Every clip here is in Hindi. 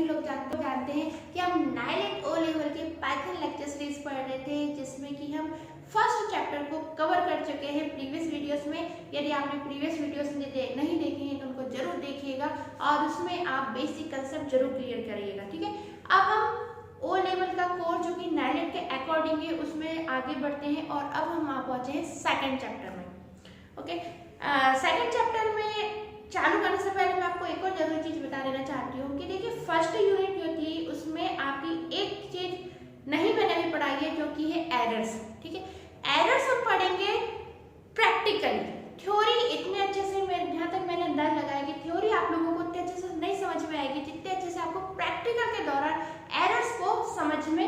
लोग जानते हैं कि हम नाइलेट ओ लेवल के पाइथन लेक्चर सीरीज पढ़ रहे थे, जिसमें कि हम फर्स्ट चैप्टर को कवर कर चुके हैं प्रीवियस वीडियोस में। यदि आपने प्रीवियस वीडियोस नहीं देखे हैं तो उनको जरूर देखिएगा और उसमें आप बेसिक कंसेप्ट जरूर क्लियर करिएगा। ठीक है, अब हम ओ लेवल का कोर्स जो कि नाइलेट के अकॉर्डिंग है उसमें आगे बढ़ते हैं और अब हम आप पहुंचे हैं सेकंड चैप्टर में। ओके, सेकंड चैप्टर में चालू करने से पहले मैं आपको एक और जरूरी चीज बता देना चाहती हूँ कि देखिए फर्स्ट यूनिट जो थी उसमें आपकी एक चीज नहीं मैंने अभी पढ़ाई है जो कि है एरर्स। ठीक है, एरर्स हम पढ़ेंगे प्रैक्टिकली। थ्योरी इतने अच्छे से जहाँ तक मैंने अंदाज लगाया कि थ्योरी आप लोगों को उतने अच्छे से नहीं समझ में आएगी जितने अच्छे से आपको प्रैक्टिकल के दौरान एरर्स को समझ में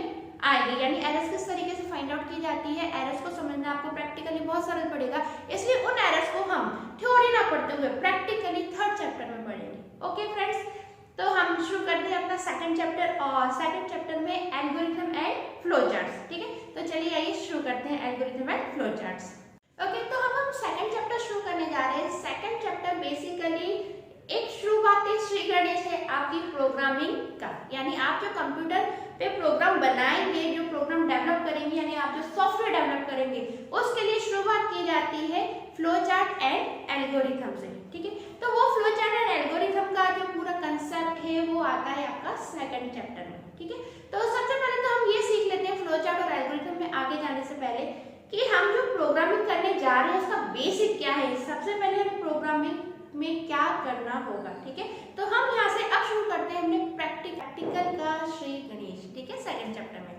आएगी। यानी एरर्स किस तरीके से फाइंड आउट की जाती है, एरर्स को समझना आपको प्रैक्टिकली बहुत सरल पड़ेगा। इसलिए उन एरर्स को हम थ्योरी ना पढ़ते हुए प्रैक्टिकली थर्ड चैप्टर में पढ़ेंगे। ओके फ्रेंड्स, तो हम शुरू करते हैं अपना सेकंड चैप्टर और सेकंड चैप्टर में एल्गोरिथम एंड फ्लो चार्ट्स। ठीक है, तो चलिए आइए शुरू करते हैं algorithm and flow charts. Okay, तो हम सेकंड चैप्टर शुरू करने जा रहे हैं। सेकंड चैप्टर बेसिकली एक शुरुआत है श्री गणेश है आपकी प्रोग्रामिंग का, यानी आप जो कंप्यूटर पे प्रोग्राम बनाएंगे, जो प्रोग्राम डेवलप करेंगे, यानी आप जो सॉफ्टवेयर डेवलप करेंगे उसके लिए शुरुआत की जाती है फ्लो चार्ट एंड एल्गोरिथम से। ठीक है, तो वो फ्लो चार्ट एंड एल्गोरिथम का जो पूरा कंसेप्ट है वो आता है आपका सेकंड चैप्टर में। ठीक है, तो सबसे पहले तो हम ये सीख लेते हैं फ्लो चार्ट और एल्गोरिथम में आगे जाने से पहले कि हम जो प्रोग्रामिंग करने जा रहे हैं उसका बेसिक क्या है। सबसे पहले हमें प्रोग्रामिंग में क्या करना होगा। ठीक है, तो हम यहाँ से अब शुरू करते हैं अपने प्रैक्टिकल का श्री गणेश। ठीक है, सेकंड चैप्टर में।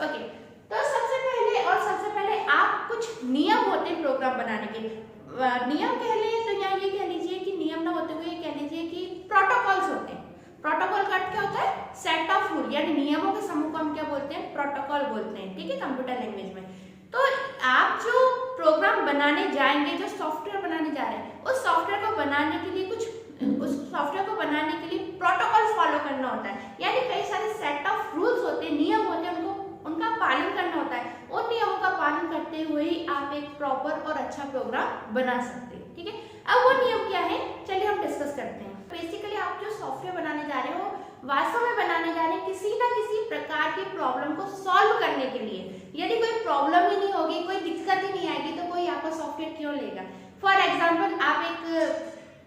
ओके, तो सबसे पहले आप कुछ नियम होते हैं प्रोग्राम बनाने के। नियम कह लें तो यहाँ ये कह लीजिए कि नियम ना होते हुए कह लीजिए कि प्रोटोकॉल्स होते हैं। प्रोटोकॉल का अर्थ क्या होता है? सेट ऑफ रूल, यानी नियमों के समूह को हम क्या बोलते हैं? प्रोटोकॉल बोलते हैं। ठीक है, कंप्यूटर लैंग्वेज में। तो आप जो प्रोग्राम बनाने जाएंगे, जो सॉफ्टवेयर बनाने जा रहे हैं, उस सॉफ्टवेयर को बनाने के लिए प्रोटोकॉल फॉलो करना होता है। यानी कई सारे सेट ऑफ रूल्स होते हैं, नियम होते हैं, उनका पालन करना होता है। उन नियमों का पालन करते हुए ही आप एक प्रॉपर और अच्छा प्रोग्राम बना सकते हैं। ठीक है, अब वो नियम क्या है चलिए हम डिस्कस करते हैं। बेसिकली आप जो सॉफ्टवेयर बनाने जा रहे हो वास्तव में बनाने जा रहे हैं किसी ना किसी प्रकार की प्रॉब्लम को सॉल्व करने के लिए। यदि कोई प्रॉब्लम ही नहीं होगी, कोई दिक्कत ही नहीं आएगी तो कोई आपका सॉफ्टवेयर क्यों लेगा। फॉर एग्जाम्पल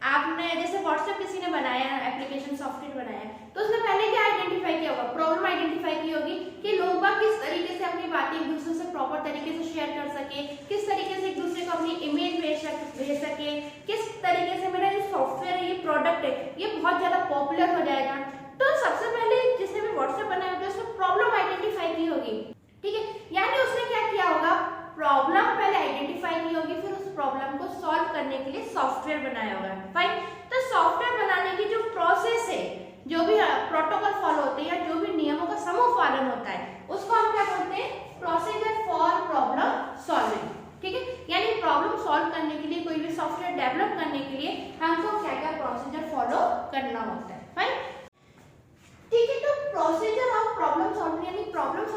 आपने जैसे व्हाट्सएप किसी ने बनाया एप्लीकेशन सॉफ्टवेयर बनाया तो उसने पहले क्या आइडेंटिफाई किया होगा? प्रॉब्लम आइडेंटिफाई की होगी कि लोग किस तरीके से अपनी बातें एक दूसरे से प्रॉपर तरीके से शेयर कर सके, किस तरीके से एक दूसरे को अपनी इमेज भेज सके, किस तरीके से मेरा ये सॉफ्टवेयर है, ये प्रोडक्ट है, ये बहुत ज्यादा पॉपुलर हो जाएगा। तो सबसे पहले जिसने भी व्हाट्सएप बनाया होगा उसने प्रॉब्लम आइडेंटिफाई की होगी। ठीक है, यानी उसने क्या किया होगा? प्रॉब्लम पहले आइडेंटिफाई की होगी, फिर उस प्रॉब्लम को सॉल्व करने के लिए सॉफ्टवेयर बनाया होगा। फाइन, तो सॉफ्टवेयर बनाने की जो प्रोसेस है, जो भी प्रोटोकॉल फॉलो होते हैं या जो भी नियमों का समूह पालन होता है उसको हम क्या बोलते हैं? Procedure for problem solving. ठीक है, यानी प्रॉब्लम सॉल्व करने के लिए, कोई भी सॉफ्टवेयर डेवलप करने के लिए हमको क्या क्या प्रोसीजर फॉलो करना होता है। फाइन, ठीक है, तो प्रोसीजर ऑफ प्रॉब्लम सॉल्विंग यानी प्रॉब्लम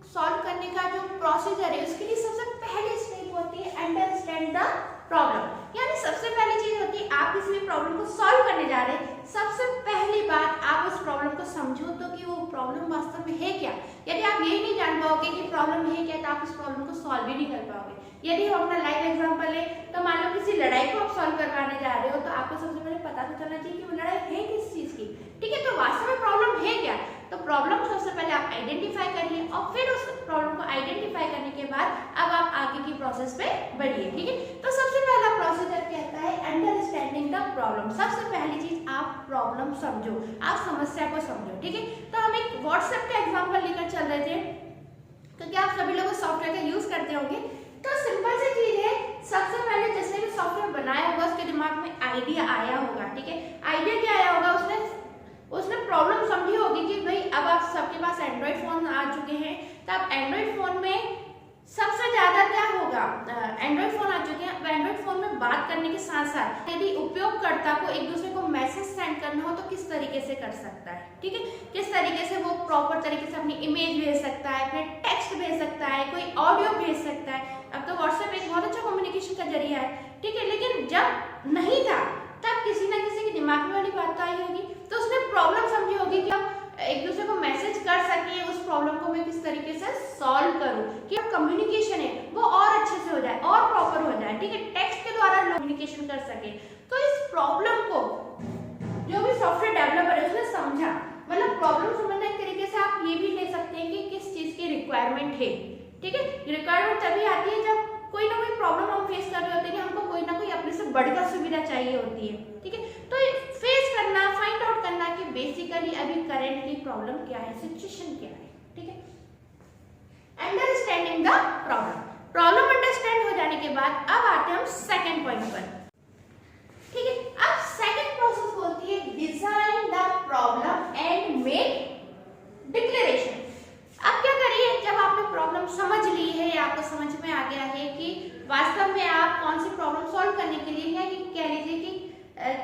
सॉल्व करने का जो प्रोसीजर है उसके लिए सबसे पहली स्टेप होती है अंडरस्टैंड द प्रॉब्लम। यानी सबसे पहली चीज होती है आप किसी भी प्रॉब्लम को सॉल्व करने जा रहे हैं, सबसे पहली बात आप उस प्रॉब्लम को समझो तो कि वो प्रॉब्लम वास्तव में है क्या। यदि आप यही नहीं जान पाओगे कि प्रॉब्लम है क्या तो आप उस प्रॉब्लम को सॉल्व ही नहीं कर पाओगे। यदि हम अपना लाइव एग्जांपल ले तो मान लो किसी लड़ाई को आप सॉल्व करवाने जा रहे हो तो आपको सबसे पहले पता तो चलना चाहिए कि वो लड़ाई है किस चीज की। ठीक है, तो वास्तव में प्रॉब्लम है क्या, तो प्रॉब्लम सबसे पहले आप आइडेंटिफाई करिए और फिर उस प्रॉब्लम को आइडेंटिफाई करने के बाद अब आप आगे की प्रोसेस पे बढ़िए। ठीक है, तो सबसे पहला प्रोसीजर कहता है अंडरस्टैंडिंग द प्रॉब्लम। सबसे पहली चीज आप प्रॉब्लम समझो, आप समस्या को समझो। ठीक है, तो हम एक व्हाट्सएप का एग्जांपल लेकर चल रहे थे क्योंकि आप सभी लोग सॉफ्टवेयर का यूज करते होंगे। तो सिंपल सी चीज है, सबसे पहले जिसने भी सॉफ्टवेयर बनाया होगा उसके दिमाग में आइडिया आया होगा। ठीक है, आइडिया क्या आया होगा? उसने प्रॉब्लम समझी होगी कि भाई अब आप सबके पास एंड्रॉइड फोन आ चुके हैं, तो अब एंड्रॉइड फोन में सबसे ज्यादा क्या होगा? एंड्रॉइड फोन आ चुके हैं, एंड्रॉइड फोन में बात करने के साथ साथ यदि उपयोगकर्ता को एक दूसरे को मैसेज सेंड करना हो तो किस तरीके से कर सकता है। ठीक है, किस तरीके से वो प्रॉपर तरीके से अपनी इमेज भेज सकता है, अपने टेक्स्ट भेज सकता है, कोई ऑडियो भेज सकता है। अब तो व्हाट्सएप एक बहुत अच्छा कम्युनिकेशन का जरिया है। ठीक है, लेकिन जब नहीं था तब किसी ना किसी के दिमाग में वाली बात तो आई होगी, तो उसने प्रॉब्लम समझी होगी कि अब कम्युनिकेशन है वो और अच्छे से हो जाए और प्रॉपर हो जाए, ठीक है, टेक्स्ट के द्वारा लोग कम्युनिकेशन कर सके। तो इस प्रॉब्लम को जो भी सॉफ्टवेयर डेवलपर है उसने समझा, मतलब प्रॉब्लम समझने के तरीके से आप ये भी ले सकते हैं कि किस चीज की रिक्वायरमेंट है, ठीक है। रिक्वायरमेंट तभी आती है जब कोई ना कोई प्रॉब्लम हम फेस कर रहे होते हैं कि हमको कोई ना कोई अपने से बढ़कर सुविधा चाहिए होती है, ठीक है। तो फेस करना, फाइंड आउट करना कि बेसिकली अभी करेंटली प्रॉब्लम क्या है, सिचुएशन क्या है, ठीक है। अंडरस्टैंडिंग द प्रॉब्लम अंडरस्टैंड हो जाने के बाद अब आते हैं हम सेकंड पॉइंट पर, ठीक है। अब सेकंड प्रोसेस बोलती है design the problem and make declaration. अब क्या करिए, जब आपने प्रॉब्लम समझ ली है, आपको समझ में आ गया है कि वास्तव में आप कौन सी प्रॉब्लम सॉल्व करने के लिए, या कि कह लीजिए कि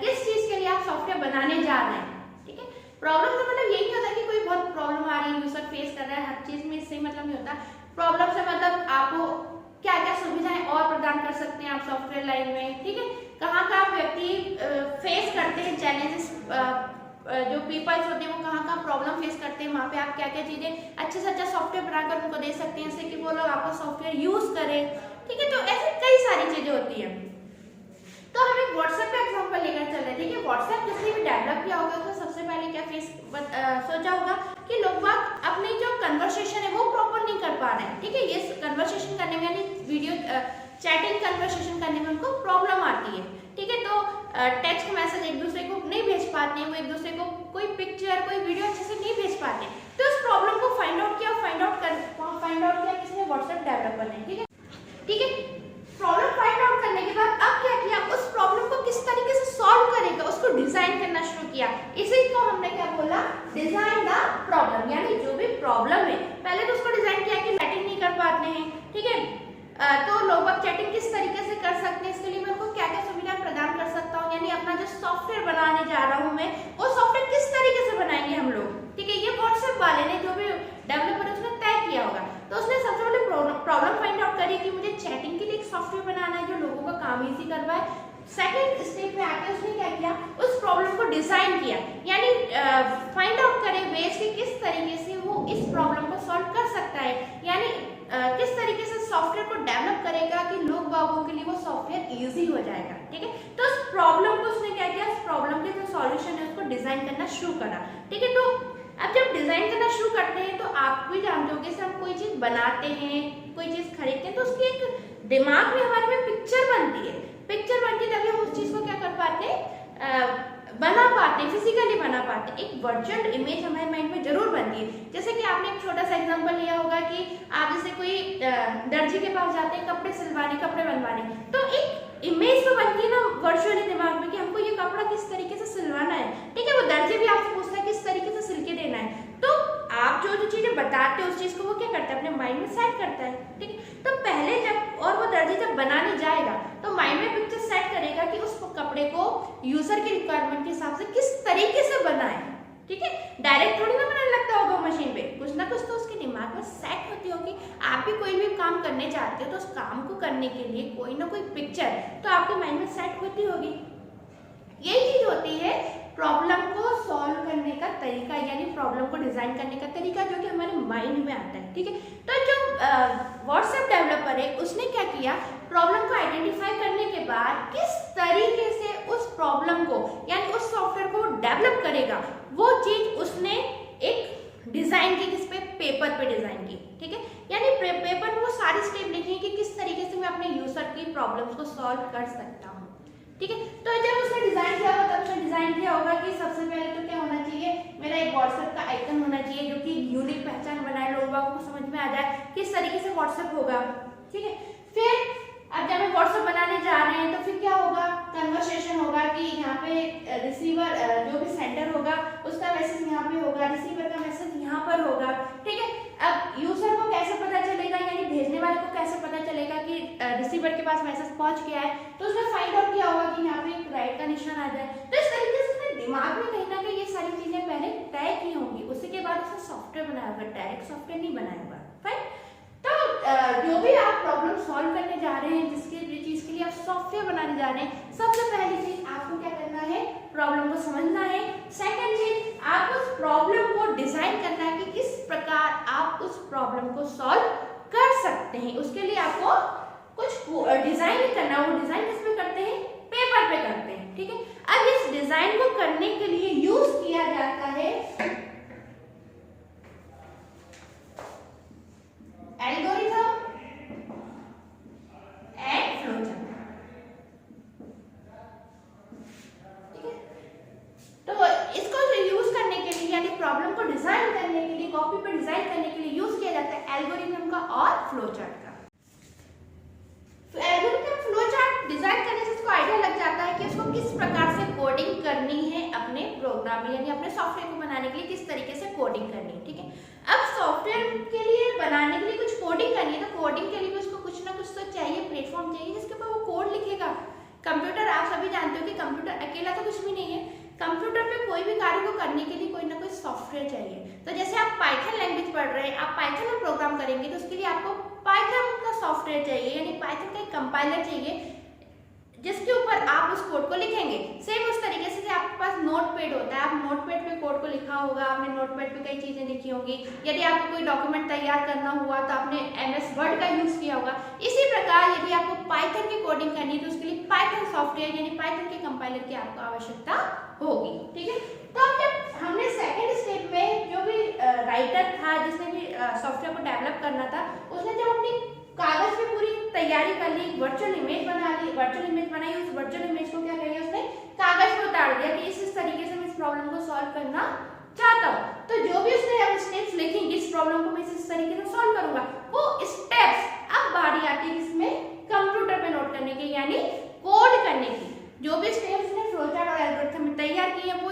किस चीज के लिए आप सॉफ्टवेयर बनाने जा रहे हैं, ठीक है। प्रॉब्लम का मतलब यही नहीं होता कि कोई बहुत प्रॉब्लम आ रही है, यूजर फेस कर रहा है, हर चीज में इससे मतलब नहीं होता। प्रॉब्लम से मतलब आपको क्या क्या सुविधाएं और प्रदान कर सकते हैं आप सॉफ्टवेयर लाइन में, ठीक है। कहाँ कहाँ व्यक्ति फेस करते हैं चैलेंजेस, जो पीपल्स होते हैं वो कहाँ कहाँ प्रॉब्लम फेस करते हैं, वहाँ पे आप क्या क्या चीजें अच्छे से अच्छा सॉफ्टवेयर बनाकर उनको दे सकते हैं, जिससे कि वो लोग आपका सॉफ्टवेयर यूज करें, ठीक है। तो ऐसे कई सारी चीजें होती हैं। तो हम एक व्हाट्सएप का एग्जांपल लेकर चल रहे हैं, ठीक है। व्हाट्सएप जिसने भी डेवलप किया होगा तो सबसे पहले क्या सोचा होगा कि लोग बाग अपनी जो कन्वर्सेशन है वो प्रॉपर नहीं कर पा रहे हैं, ठीक है। ये कन्वर्सेशन करने में, यानी वीडियो चैटिंग कन्वर्सेशन करने में उनको प्रॉब्लम आती है, ठीक है। तो टेक्स्ट मैसेज एक दूसरे को नहीं भेज पाते हैं, वो एक दूसरे को कोई पिक्चर, कोई वीडियो अच्छे से नहीं भेज पाते। तो उस प्रॉब्लम को फाइंड आउट किया किसने, व्हाट्सएप डेवलपर ने, ठीक है, ठीक है। प्रॉब्लम फाइंड आउट करने के बाद अब क्या किया, उस प्रॉब्लम को किस तरीके से सॉल्व करेगा उसको डिजाइन करना शुरू किया। इसी को हमने क्या बोला, डिजाइन द प्रॉब्लम, यानी जो भी प्रॉब्लम है पहले तो उसको डिजाइन किया कि चैटिंग नहीं कर पाते हैं, ठीक है। तो लोग चैटिंग किस तरीके से कर सकते हैं, इसके लिए मैं उनको क्या क्या सुविधा प्रदान कर सकता हूँ, यानी अपना जो सॉफ्टवेयर बनाने जा रहा हूँ मैं, वो सॉफ्टवेयर किस तरीके से बनाएंगे हम लोग, ठीक है। ये व्हाट्सएप वाले ने, जो भी डेवलपर उसने तय किया होगा। तो उसने सबसे पहले प्रॉब्लम फाइंड आउट करी कि मुझे चैटिंग के लिए एक सॉफ्टवेयर बनाना है जो लोगों का काम इजी करवाए। सेकेंड स्टेप में आके उसने क्या किया, उस प्रॉब्लम को डिजाइन किया, यानी फाइंड आउट करे वेज कि किस तरीके से वो इस प्रॉब्लम को सॉल्व कर सकता है, यानी किस तरीके से सॉफ्टवेयर को डेवलप करेगा कि लोग बागों के लिए वो सॉफ्टवेयर इजी हो जाएगा, ठीक है। तो उस प्रॉब्लम को उसने क्या किया, उस प्रॉब्लम के जो सॉल्यूशन है उसको डिजाइन करना शुरू करा, ठीक है। तो अब जब डिजाइन करना शुरू करते हैं तो आप भी जानते होंगे, हम कोई चीज बनाते हैं, कोई चीज खरीदते हैं, तो उसकी एक दिमाग में हमारे में पिक्चर बनती है, तभी हम उस चीज को क्या कर पाते हैं, बना पाते हैं, फिजिकली बना पाते हैं। एक वर्चुअल इमेज हमारे माइंड में जरूर बनती है। जैसे कि आपने एक छोटा सा एग्जांपल लिया होगा कि आप जैसे कोई दर्जी के पास जाते हैं कपड़े सिलवाने, कपड़े बनवाने, तो एक इमेज तो बनती है ना वर्चुअली दिमाग में कि हमको ये कपड़ा किस तरीके से सिलवाना है, ठीक है। वो दर्जी भी आपसे पूछता है किस तरीके से सिल के देना है, तो आप जो जो चीजें बताते हो उस चीज को वो क्या करता है, अपने माइंड में सेट करता है, ठीक है। तो पहले जब, और वो दर्जी जब बनाने जाएगा तो माइंड में पिक्चर सेट करेगा कि उस कपड़े को यूजर की रिक्वायरमेंट के हिसाब से किस तरीके से बनाए, ठीक है। डायरेक्ट थोड़ी ना बनाने लगता होगा मशीन पे, कुछ ना कुछ तो उसके दिमाग में सेट होती होगी। आप भी कोई भी काम करने चाहते हो तो उस काम को करने के लिए कोई ना कोई पिक्चर तो आपके माइंड में सेट होती होगी। यही चीज होती है प्रॉब्लम को सॉल्व करने का तरीका, यानी प्रॉब्लम को डिजाइन करने का तरीका, जो कि हमारे माइंड में आता है, ठीक है। तो जो व्हाट्सएप डेवलपर है उसने क्या किया, प्रॉब्लम को आइडेंटिफाई करने के बाद किस तरीके से उस प्रॉब्लम को, यानी उस सॉफ्टवेयर को डेवलप करेगा, वो चीज उसने एक डिजाइन की, किस पे, पेपर पे डिजाइन की, ठीक है। यानी पेपर में वो सारी स्टेप लिखी कि किस तरीके से मैं अपने यूजर की प्रॉब्लम्स को सॉल्व कर सकता हूँ, ठीक है। तो जब उसने डिजाइन किया होगा तब उसने डिजाइन किया होगा कि सबसे पहले तो क्या होना चाहिए, मेरा एक व्हाट्सएप का आइकन होना चाहिए जो कि यूनिक पहचान बनाए, लोगों को समझ में आ जाए किस तरीके से व्हाट्सएप होगा, ठीक है। फिर अब जब हम व्हाट्सएप बनाने जा रहे हैं तो फिर क्या होगा, कन्वर्सेशन होगा कि यहाँ पे रिसीवर जो भी सेंडर होगा उसका मैसेज यहाँ पे होगा, रिसीवर का मैसेज यहाँ पर होगा, ठीक है। अब यूजर को कैसे पता चलेगा, यानी भेजने वाले को कैसे पता चलेगा कि रिसीवर के पास मैसेज पहुंच गया है, तो उसने फाइंड आउट किया होगा कि यहाँ पे एक राइट का निशान आ जाए। तो इस तरीके से उसने दिमाग में कहीं ना कहीं ये सारी चीजें पहले तय की होंगी, उसी के बाद उसने सॉफ्टवेयर बनाया होगा, डायरेक्ट सॉफ्टवेयर नहीं बनाया होगा, फाइन। तो जो भी आप प्रॉब्लम सॉल्व करने जा रहे हैं, जिसके चीज के लिए आप सॉफ्टवेयर बनाने जा रहे हैं, सबसे पहली चीज आपको क्या करना है, प्रॉब्लम को समझना है। सेकंड चीज, आप उस प्रॉब्लम को डिजाइन करना है कि किस प्रकार आप उस प्रॉब्लम को सॉल्व कर सकते हैं। उसके लिए आपको कुछ डिजाइन करना, वो डिजाइन किस पे करते हैं, पेपर पे करते हैं, ठीक है। अब इस डिजाइन को करने के लिए यूज किया जाता है एल्गोरिथम एंड फ्लोचार्ट, ठीक है। तो इसको यूज करने के लिए यानी प्रॉब्लम को डिजाइन करने के लिए, कॉपी पे डिजाइन करने के लिए यूज किया जाता है एल्गोरिथम का और फ्लोचार्ट का। तो एल्गोरिथम फ्लोचार्ट डिजाइन करने से उसको आइडिया लग जाता है कि उसको किस प्रकार से कोडिंग करनी है अपने प्रोग्राम में, यानी अपने सॉफ्टवेयर को बनाने के लिए किस तरीके से कोडिंग करनी है, ठीक है। अब सॉफ्टवेयर के लिए बनाने के लिए कुछ कोडिंग करनी है, तो कोडिंग के लिए उसको कुछ ना कुछ तो चाहिए, प्लेटफॉर्म चाहिए जिसके ऊपर वो कोड लिखेगा। कंप्यूटर आप सभी जानते हो कि कंप्यूटर अकेला तो कुछ भी नहीं है, कंप्यूटर पे कोई भी कार्य को करने के लिए कोई ना कोई सॉफ्टवेयर चाहिए। तो जैसे आप पाइथन लैंग्वेज पढ़ रहे हैं, आप पाइथन में प्रोग्राम करेंगे तो उसके लिए आपको पाइथन का सॉफ्टवेयर चाहिए, यानी पाइथन का एक कंपाइलर चाहिए जिसके ऊपर आप उस कोड को लिखेंगे। सेम उस तरीके से आपके पास नोटपैड होता है, आप नोटपैड पे कोड को लिखा होगा, आपने नोटपैड पे कई चीजें लिखी होंगी। यदि आपको कोई डॉक्यूमेंट तैयार करना हुआ तो आपने MS वर्ड का यूज किया होगा। इसी प्रकार यदि आपको पाइथन की कोडिंग करनी है तो उसके लिए पाइथन सॉफ्टवेयर यानी पाइथन के कंपाइलर की आपको आवश्यकता होगी, ठीक है। तो अब जब हमने सेकेंड स्टेप में जो भी राइटर था जिसने भी सॉफ्टवेयर को डेवलप करना था, उसने जब अपनी कागज पे पूरी तैयारी कर ली, वर्चुअल इमेज बना ली, वर्चुअल इमेज बनाई, उस वर्चुअल इमेज को क्या करिए उसने कागज पे उतार दिया कि इस तरीके से मैं इस प्रॉब्लम को सॉल्व करना चाहता हूँ। तो जो भी उसने अब स्टेप्स लिखेंगे इस प्रॉब्लम को मैं इस तरीके से सॉल्व करूंगा, वो स्टेप्स अब बारी आती है इसमें कंप्यूटर पे नोट करने की, यानी कोड करने की। जो भी स्टेप्स ने फ्लोचार्ट और एल्गोरिथम में तैयार किए हैं वो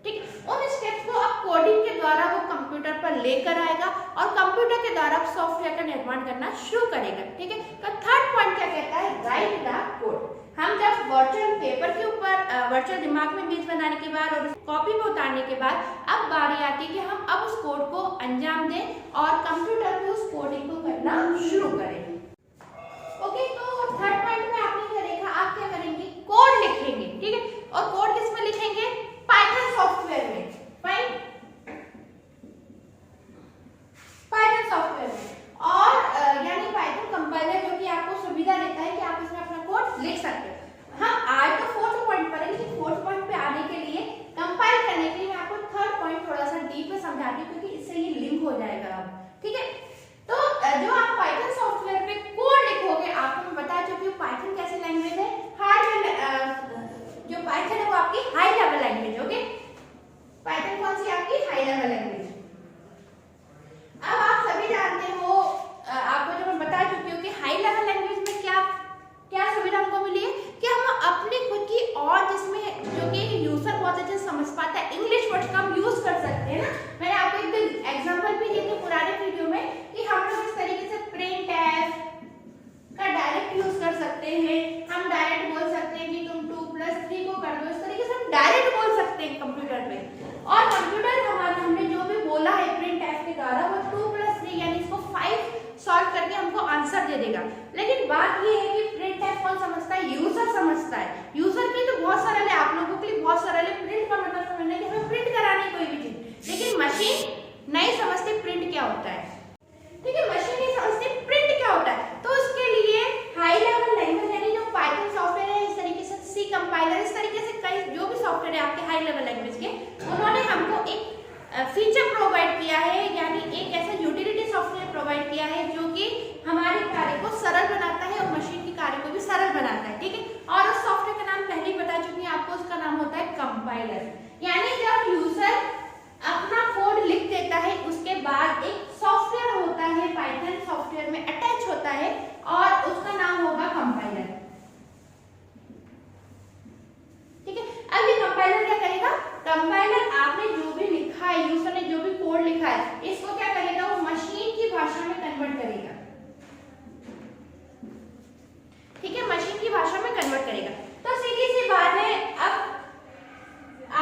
ठीक, उन स्टेप्स को अब कोडिंग के द्वारा वो कंप्यूटर पर लेकर आएगा और कंप्यूटर के द्वारा सॉफ्टवेयर का निर्माण करना शुरू करेगा, ठीक है। तो थर्ड पॉइंट क्या कहता है, राइट द कोड। हम जब वर्चुअल पेपर के ऊपर वर्चुअल दिमाग में इमेज बनाने के बाद और कॉपी में उतारने के बाद अब बारी आती है कि हम अब उस कोड को अंजाम दें और कंप्यूटर में उस कोडिंग को करना शुरू करें। ओके, तो थर्ड पॉइंट में आपने क्या देखा, आप क्या करेंगे, कोड लिखेंगे, ठीक है। और कोड किस में लिखेंगे, पाइथन सॉफ्टवेयर में, पाइथन सॉफ्टवेयर में। और यानी पाइथन कंपाइलर जो कि आपको सुविधा देता है कि आप इसमें अपना कोड लिख सकते हैं। हम आज तो फोर्थ पॉइंट पर है, लेकिन फोर्थ पॉइंट पे आने के लिए, कंपाइल करने के लिए मैं आपको थर्ड पॉइंट थोड़ा सा डीप में समझाती हूँ क्योंकि इससे ये लिंक हो जाएगा अब, ठीक है। तो जो आप पाइथन सॉफ्टवेयर पे कोड लिखोगे, आपको मैं बता चुकी हूँ पाइथन कैसी लैंग्वेज है, जो पाइथन है वो आपकी high level language, okay. Python कौन सी आपकी हाई लेवल लैंग्वेज। अब आप सभी जानते हो, आपको जो मैं बता चुकी हूँ कि हाई लेवल लैंग्वेज में क्या सुविधा हमको मिली है कि हम अपनी खुद की और जिसमें जो कि यूजर बहुत अच्छे से समझ पाता है इंग्लिश वर्ड्स का हम यूज कर सकते हैं ना। मैंने आपको एक एग्जांपल भी दिए थे पुराने वीडियो में कि हम लोग इस तरीके से प्रिंट एफ का डायरेक्ट यूज कर सकते हैं। हम डायरेक्ट बोल सकते हैं कि तुम 2+3 को कर दो, इस तरीके से हम डायरेक्ट बोल सकते हैं कंप्यूटर पे। और कंप्यूटर हमने जो भी बोला है प्रिंट एफ के द्वारा वो 2+3 यानी इसको 5 सॉल्व करके हमको आंसर दे देगा। लेकिन बात ये है कि प्रिंट एफ कौन समझता है, यूजर समझता है। यूजर के तो बहुत सरल है, आप लोगों के लिए बहुत सरल है प्रिंट का मतलब समझना कि हमें प्रिंट करानी है कोई भी चीज, लेकिन मशीन नहीं समझती प्रिंट क्या होता है, ठीक है। मशीन नहीं समझती प्रिंट क्या होता है। तो उसके लिए हाई लेवल लैंग्वेज यानी जो पाइथन सॉफ्टवेयर है, इस तरीके से सी कंपाइलर, इस तरीके से कई जो भी सॉफ्टवेयर है आपके हाई लेवल लैंग्वेज के, उन्होंने हमको एक फीचर प्रोवाइड किया है, यानी एक ऐसा यूटिलिटी सॉफ्टवेयर प्रोवाइड किया है जो कि हमारे कार्य को सरल बनाता है और मशीन के कार्य को भी सरल बनाता है, ठीक है। और उस सॉफ्टवेयर का नाम पहले ही बता चुकी हूँ आपको, उसका नाम होता है कंपाइलर। यानी जब यूजर अपना कोड लिख देता है उसके बाद एक सॉफ्टवेयर होता है पाइथन सॉफ्टवेयर में अटैच होता है और उसका नाम होगा कंपाइलर, ठीक है। अब ये कंपाइलर क्या करेगा, कंपाइलर आपने जो भी लिखा है, यूजर ने जो भी कोड लिखा है, इसको क्या करेगा, वो मशीन की भाषा में कन्वर्ट करेगा, ठीक है, मशीन की भाषा में कन्वर्ट करेगा। तो सीधी सी बात है, अब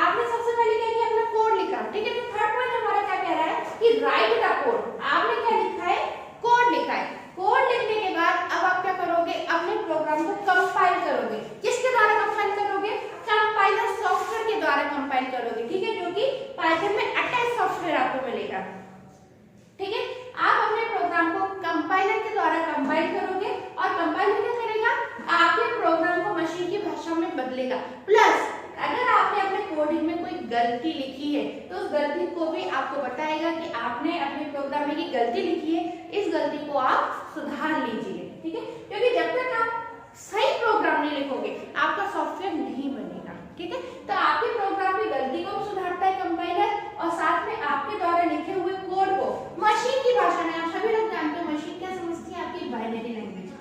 आपने सबसे पहले क्या किया, अपना कोड लिखा, ठीक है। तो थर्ड पॉइंट हमारा क्या कह रहा है कि राइट द कोड। आपने क्या लिखा है, कोड लिखा है। कोड लिखने के बाद अब आप क्या करोगे, अपने प्रोग्राम को कंपाइल करोगे। किसके द्वारा कंपाइल करोगे, कंपाइलर सॉफ्टवेयर के द्वारा कंपाइल करोगे, ठीक है, जो कि पाइथन में अटैच सॉफ्टवेयर आपको मिलेगा, ठीक है। आप अपने प्रोग्राम को कंपाइलर देगा। प्लस अगर आपने अपने कोडिंग में कोई गलती लिखी है तो उस गलती को भी आपको बताएगा कि आपने अपने प्रोग्राम में ये गलती लिखी है, इस गलती को आप सुधार लीजिए, ठीक है। क्योंकि जब तक आप सही प्रोग्राम नहीं लिखोगे आपका सॉफ्टवेयर नहीं बनेगा, ठीक है। तो आपके प्रोग्राम की गलती को सुधारता है कंपाइलर, और साथ में आपके द्वारा लिखे हुए कोड को मशीन की भाषा में, आप सभी लोग जानते हो मशीन क्या समझती है, आपकी बाइनरी लैंग्वेज,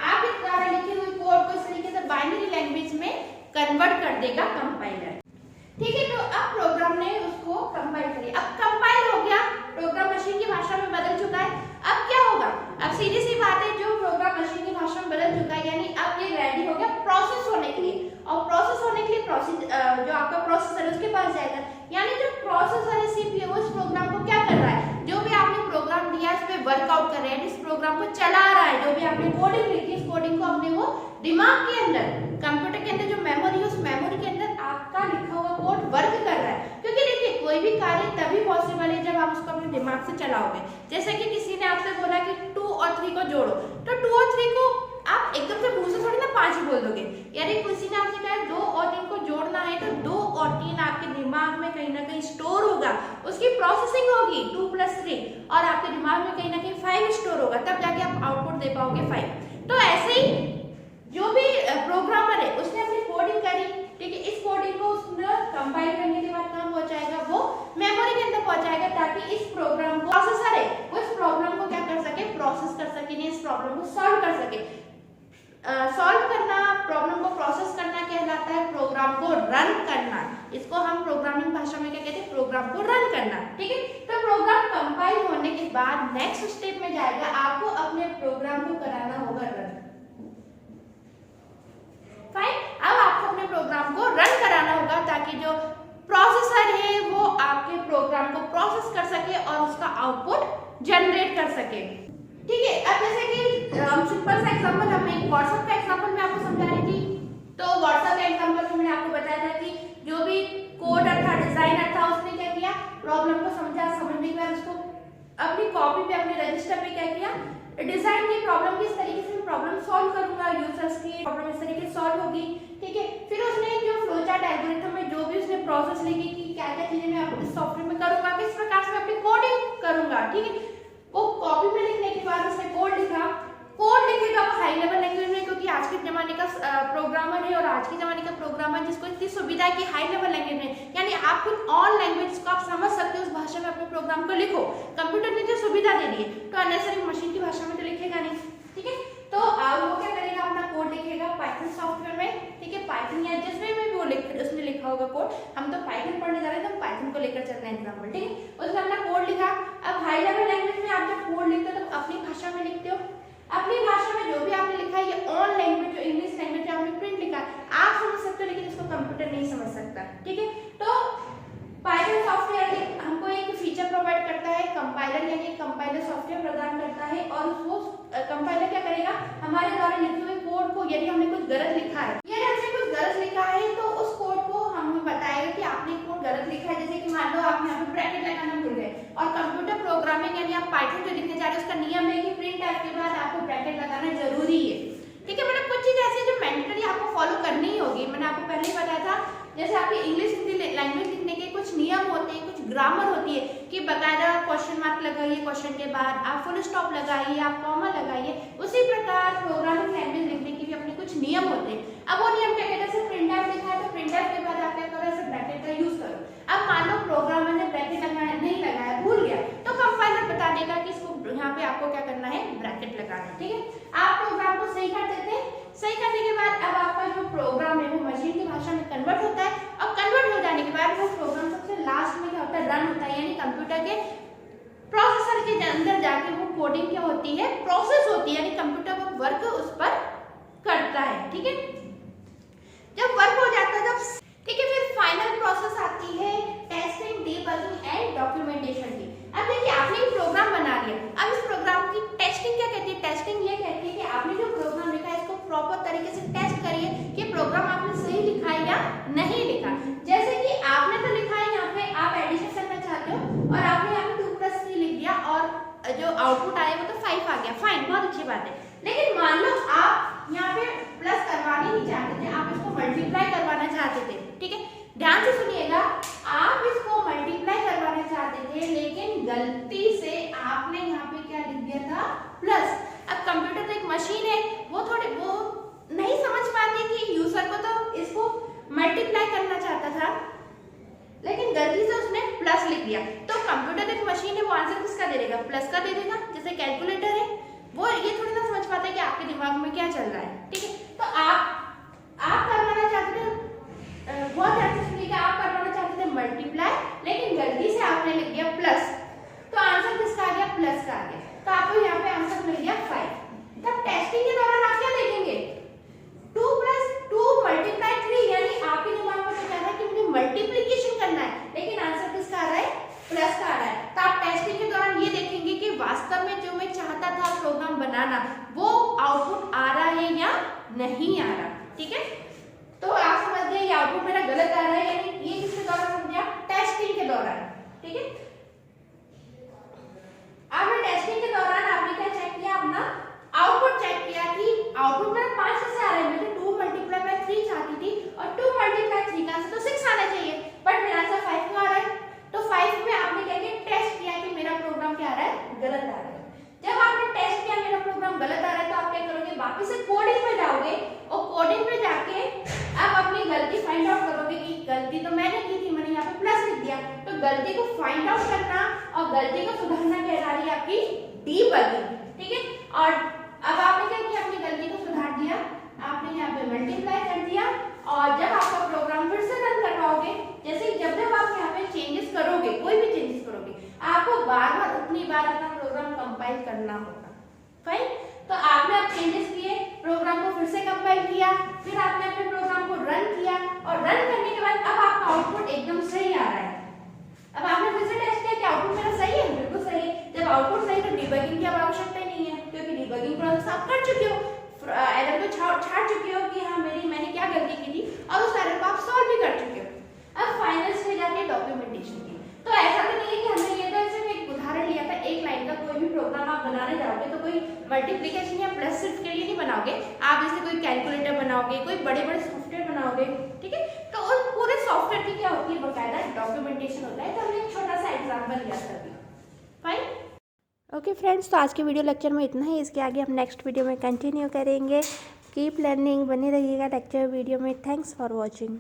आपके द्वारा लिखे हुए कोड को इस तरीके से बाइनरी लैंग्वेज में कन्वर्ट कर देगा कंपाइलर, ठीक है। तो अब प्रोग्राम ने उसको कंपाइल कर लिया, अब कंपाइल हो गया, प्रोग्राम मशीन की भाषा में बदल चुका है। अब क्या होगा, अब सीधी सी बात है, जो प्रोग्राम मशीन की भाषा में बदल चुका है यानी अब ये रेडी हो गया प्रोसेस होने के लिए, और प्रोसेस होने के लिए जो आपका प्रोसेसर है उसके पास जाएगा, यानी जो प्रोसेसर है सीपीयू उस प्रोग्राम को क्या कर रहा है, जो भी आपने प्रोग्राम दिया इस पे वर्कआउट कर रहा है, इस प्रोग्राम को चला रहा है, जो भी आपने कोडिंग लिखी इस कोडिंग को अपने वो दिमाग के अंदर, कंप्यूटर के अंदर जो मेमोरी है उस मेमोरी के अंदर आपका लिखा हुआ कोड वर्क कर रहा है। क्योंकि देखिए कोई भी कार्य तभी पॉसिबल है जब आप उसको अपने दिमाग से चलाओगे। जैसे कि किसी ने आपसे बोला कि 2 और 3 को जोड़ो, तो 2 और 3 को आप एकदम से मुंह से थोड़ी ना 5 ही बोल दोगे, यानी किसी ने आपसे कहा 2 और 3 को जोड़ना है तो 2 और 3 आपके दिमाग में कहीं ना कहीं स्टोर होगा, उसकी प्रोसेसिंग होगी 2 + 3, और आपके दिमाग में कहीं ना कहीं 5 स्टोर होगा, तब जाके आप आउटपुट दे पाओगे 5। तो ऐसे ही जो भी प्रोग्रामर है उसने अपनी कोडिंग करी, ठीक है, इस कोडिंग को उसने कंपाइल करने के बाद कहाँ पहुंचाएगा, वो मेमोरी के अंदर पहुंचाएगा, ताकि इस प्रोग्राम को प्रोसेसर है वो इस प्रॉब्लम को क्या कर सके, प्रोसेस कर सके, नहीं इस प्रॉब्लम को सॉल्व कर सके। सॉल्व करना, प्रॉब्लम को प्रोसेस करना कहलाता है प्रोग्राम को रन करना, इसको हम प्रोग्रामिंग भाषा में क्या कहते हैं, प्रोग्राम को रन करना, ठीक है। तो प्रोग्राम कंपाइल होने के बाद नेक्स्ट स्टेप में जाएगा, आपको अपने प्रोग्राम को कराना होगा रन, फाइन। अब आपको अपने प्रोग्राम को रन कराना होगा ताकि जो प्रोसेसर है वो आपके प्रोग्राम को प्रोसेस कर सके और उसका आउटपुट जनरेट कर सके, ठीक है। अब जैसे कि हम सिंपल सा एग्जांपल, हम एक व्हाट्सएप का एग्जांपल मैं आपको समझा रही थी, तो व्हाट्सएप का एग्जांपल में मैंने आपको बताया था कि जो भी कोडर था, डिजाइनर था, उसने क्या किया, प्रॉब्लम को समझा, समझने के बाद उसको अपनी कॉपी पे, अपने रजिस्टर पे क्या किया, डिजाइन की प्रॉब्लम की इस तरीके से प्रॉब्लम सॉल्व करूंगा, यूजर्स की प्रॉब्लम इस तरीके से सॉल्व होगी, ठीक है। फिर उसने जो फ्लोचार्ट एल्गोरिथम में जो भी उसने प्रोसेस लिखी कि क्या क्या चीजें मैं अपने सॉफ्टवेयर में करूंगा, किस प्रकार से मैं अपनी कोडिंग करूंगा, ठीक है। वो कॉपी में लिखने के बाद उसने कोड लिखा, कोड लिखेगा वो हाई लेवल लैंग्वेज में, क्योंकि आज के जमाने का प्रोग्रामर है, और आज के जमाने का प्रोग्रामर जिसको इतनी सुविधा है कि हाई लेवल लैंग्वेज में, यानी आप कुछ ऑल लैंग्वेज को आप समझ सकते हो, उस भाषा में अपने प्रोग्राम को लिखो। कंप्यूटर ने जो सुविधा दे दी है, तो अननेसेसरी मशीन की भाषा में तो लिखेगा नहीं, ठीक है। तो वो क्या करेगा, अपना कोड लिखेगा पाइथन सॉफ्टवेयर में, ठीक है, पाइथन या जिसमें भी वो उसने लिखा होगा कोड, हम तो पाइथन पढ़ने जा रहे हैं तो पाइथन को लेकर चलते हैं एग्जाम्पल, ठीक है। उसने अपना कोड लिखा। अब हाई लेवल लैंग्वेज में आप जब कोड लिखते हो तो अपनी भाषा में लिखते हो, अपनी भाषा में जो भी आपने लिखा है, ये ऑन लैंग्वेज जो इंग्लिश लैंग्वेज में आपने प्रिंट लिखा आप समझ सकते हो, लेकिन इसको कंप्यूटर नहीं समझ सकता, ठीक है। तो पाइथन सॉफ्टवेयर हमको एक फीचर प्रोवाइड करता है, कंपाइलर, यानी कंपाइलर सॉफ्टवेयर प्रदान करता है, और वो कंपाइलर क्या करेगा, हमारे द्वारा लिखे हुए कोड को, यदि हमने कुछ गलत लिखा है, यदि हमने कुछ गलत लिखा है तो उस कोड को हमें बताएगा कि आपने कोड गलत लिखा है। जैसे कि मान लो आप यहाँ पे ब्रैकेट लगाना भूल गए, और कंप्यूटर प्रोग्रामिंग यानी आप पाइथन जो लिखने जा रहे हैं उसका नियम है कि प्रिंट टाइप के बाद आपको ब्रैकेट लगाना जरूरी है, ठीक है। मतलब कुछ चीज ऐसी जो मैंडेटरी आपको फॉलो करनी ही होगी, मैंने आपको पहले ही बताया था। जैसे आपकी इंग्लिश हिंदी लैंग्वेज लिखने के कुछ नियम होते हैं, कुछ ग्रामर होती है कि बकायदा क्वेश्चन मार्क लगाइए, क्वेश्चन के बाद आप फुल स्टॉप लगाइए, आप कॉमा लगाइए, उसी प्रकार प्रोग्रामिंग लैंग्वेज लिखने के भी अपने कुछ नियम होते हैं। अब वो नियम क्या कहते हैं, जैसे प्रिंट टाइप लिखा है तो प्रिंट टाइप के बाद आप क्या करो, ऐसे ब्रैकेट का यूज करो। अब मान लो प्रोग्रामर ने ब्रैकेट लगाया नहीं लगाया, भूल गया, तो कंपाइलर बता देगा कि इसको यहाँ पे आपको क्या करना है, ब्रैकेट लगाना है, ठीक है। आप प्रोग्राम को सही कर देते हैं, सही करने के बाद अब आपका जो प्रोग्राम है वो मशीन की भाषा में कन्वर्ट होता है, और कन्वर्ट हो जाने के बाद वो प्रोग्राम सबसे लास्ट में क्या होता है, रन होता है, यानी कंप्यूटर के प्रोसेसर के अंदर जाके वो कोडिंग क्या होती है, प्रोसेस होती है, यानी कंप्यूटर वो वर्क उस पर करता है, ठीक है। जब वर्क हो जाता है तब, ठीक है, फिर फाइनल प्रोसेस आती है टेस्टिंग, डीबगिंग एंड डॉक्यूमेंटेशन की। अब देखिए आपने एक प्रोग्राम बना लिया, अब इस प्रोग्राम की टेस्टिंग क्या कहती है, टेस्टिंग ये कहती है कि आपने जो प्रोग्राम लिखा है इसको प्रॉपर तरीके से टेस्ट करिए कि प्रोग्राम आपने सही लिखा है या नहीं लिखा। जैसे कि आपने तो लिखा है यहाँ पे आप एडिशन करना चाहते हो और आपने यहाँ पे 2 + 3 लिख दिया और जो आउटपुट आया वो तो 5 आ गया, फाइन, बहुत अच्छी बात है। लेकिन मान लो आप यहाँ पे प्लस करवाना नहीं चाहते थे, आप इसको मल्टीप्लाई करवाना ध्यान से सुनिएगा, आप इसको मल्टीप्लाई करवाना चाहते थे लेकिन गलती से आपने यहाँ पे क्या लिख दिया था, प्लस। अब कंप्यूटर तो एक मशीन है, वो नहीं समझ पाती कि यूजर को तो इसको मल्टीप्लाई करना चाहता था लेकिन गलती से उसने प्लस लिख दिया। तो कंप्यूटर एक मशीन है, वो आंसर किसका दे देगा, प्लस का दे देगा। जैसे कैलकुलेटर है, वो ये थोड़ी ना समझ पाता है कि आपके दिमाग में क्या चल रहा है, ठीक है। तो आप करवाना चाहते थे, बहुत ध्यान से सुनिएगा, आप करवाना चाहते थे मल्टीप्लाई लेकिन गलती से आपने लिख दिया प्लस, तो आंसर किसका आ गया, प्लस का आ गया। तो आपको यहाँ पे आंसर मिल गया 5। तब टेस्टिंग के दौरान आप क्या देखेंगे, 2 + 2 × 3, यानी आपके दिमाग में तो क्या है कि मुझे मल्टीप्लिकेशन करना है लेकिन आंसर किसका आ रहा है, प्लस का आ रहा है। तो आप टेस्टिंग के दौरान ये देखेंगे कि वास्तव में जो मैं चाहता था प्रोग्राम बनाना वो आउटपुट आ रहा है या नहीं आ रहा, ठीक है। तो आप समझ गए ये आउटपुट मेरा गलत आ रहा है, यानी ये किसके दौरान समझा, टेस्टिंग के दौरान, ठीक है। आपने टेस्टिंग के दौरान आपने क्या चेक किया, अपना आउटपुट चेक किया कि आउटपुट मेरा 5 कैसे आ रहा है। मैं तो 2 × 3 चाहती थी और 2 × 3 का आंसर तो 6 आना चाहिए, बट मेरा आंसर 5 क्यों आ रहा है। तो 5 में आपने क्या किया, टेस्ट किया कि मेरा प्रोग्राम क्या आ रहा है, गलत आ रहा है। जब आपने टेस्ट किया मेरा प्रोग्राम गलत आ रहा है तो आप क्या करोगे, वापस से कोडिंग में जाओगे और कोडिंग में जाके आप अपनी गलती फाइंड आउट करोगे कि गलती तो मैंने की थी, मैंने यहाँ पे प्लस लिख दिया। तो गलती को फाइंड आउट करना और गलती को सुधारना कहलाती है आपकी डीबगिंग, ठीक है। और अब आपने क्या किया, अपनी गलती को सुधार दिया, आपने यहाँ पे मल्टीप्लाई कर दिया और जब आपका प्रोग्राम फिर से रन करवाओगे, जैसे जब आप यहाँ पे चेंजेस करोगे, कोई भी चेंजेस करोगे, आपको बार-बार उतनी बार अपना प्रोग्राम कंपाइल करना होगा, फाइन। तो आपने अब चेंजेस किए, प्रोग्राम को फिर से कंपाइल किया, फिर आपने अपने प्रोग्राम को रन किया और रन करने के बाद अब आपका आउटपुट एकदम सही आ रहा है। अब आपने फिर से टेस्ट किया कि आउटपुट मेरा सही है, बिल्कुल सही है। जब आउटपुट सही तो डिबगिंग की आवश्यकता नहीं है, क्योंकि डिबगिंग प्रोसेस आप कर चुके हो, एरर को छाट चुके हो कि हाँ मैंने क्या गलती की थी और उस एरर को आप सॉल्व भी कर चुके हो। अब फाइनल स्टेज आती है डॉक्यूमेंटेशन की। तो ऐसा तो नहीं है कि हमने ये तो सिर्फ एक उदाहरण लिया था, एक लाइन का कोई भी प्रोग्राम आप बनाने जाओगे तो कोई मल्टीप्लिकेशन या प्लस सिर्फ के लिए नहीं बनाओगे, आप जैसे कोई कैलकुलेटर बनाओगे, कोई बड़े बड़े सॉफ्टवेयर बनाओगे, ठीक है। तो उस पूरे सॉफ्टवेयर की क्या होती है, बकायदा डॉक्यूमेंटेशन होता है। तो हमने एक छोटा सा एग्जाम्पल लिया था अभी, फाइन। ओके फ्रेंड्स, तो आज के वीडियो लेक्चर में इतना ही। इसके आगे हम नेक्स्ट वीडियो में कंटिन्यू करेंगे। कीप लर्निंग, बने रहिएगा लेक्चर वीडियो में। Thanks for watching.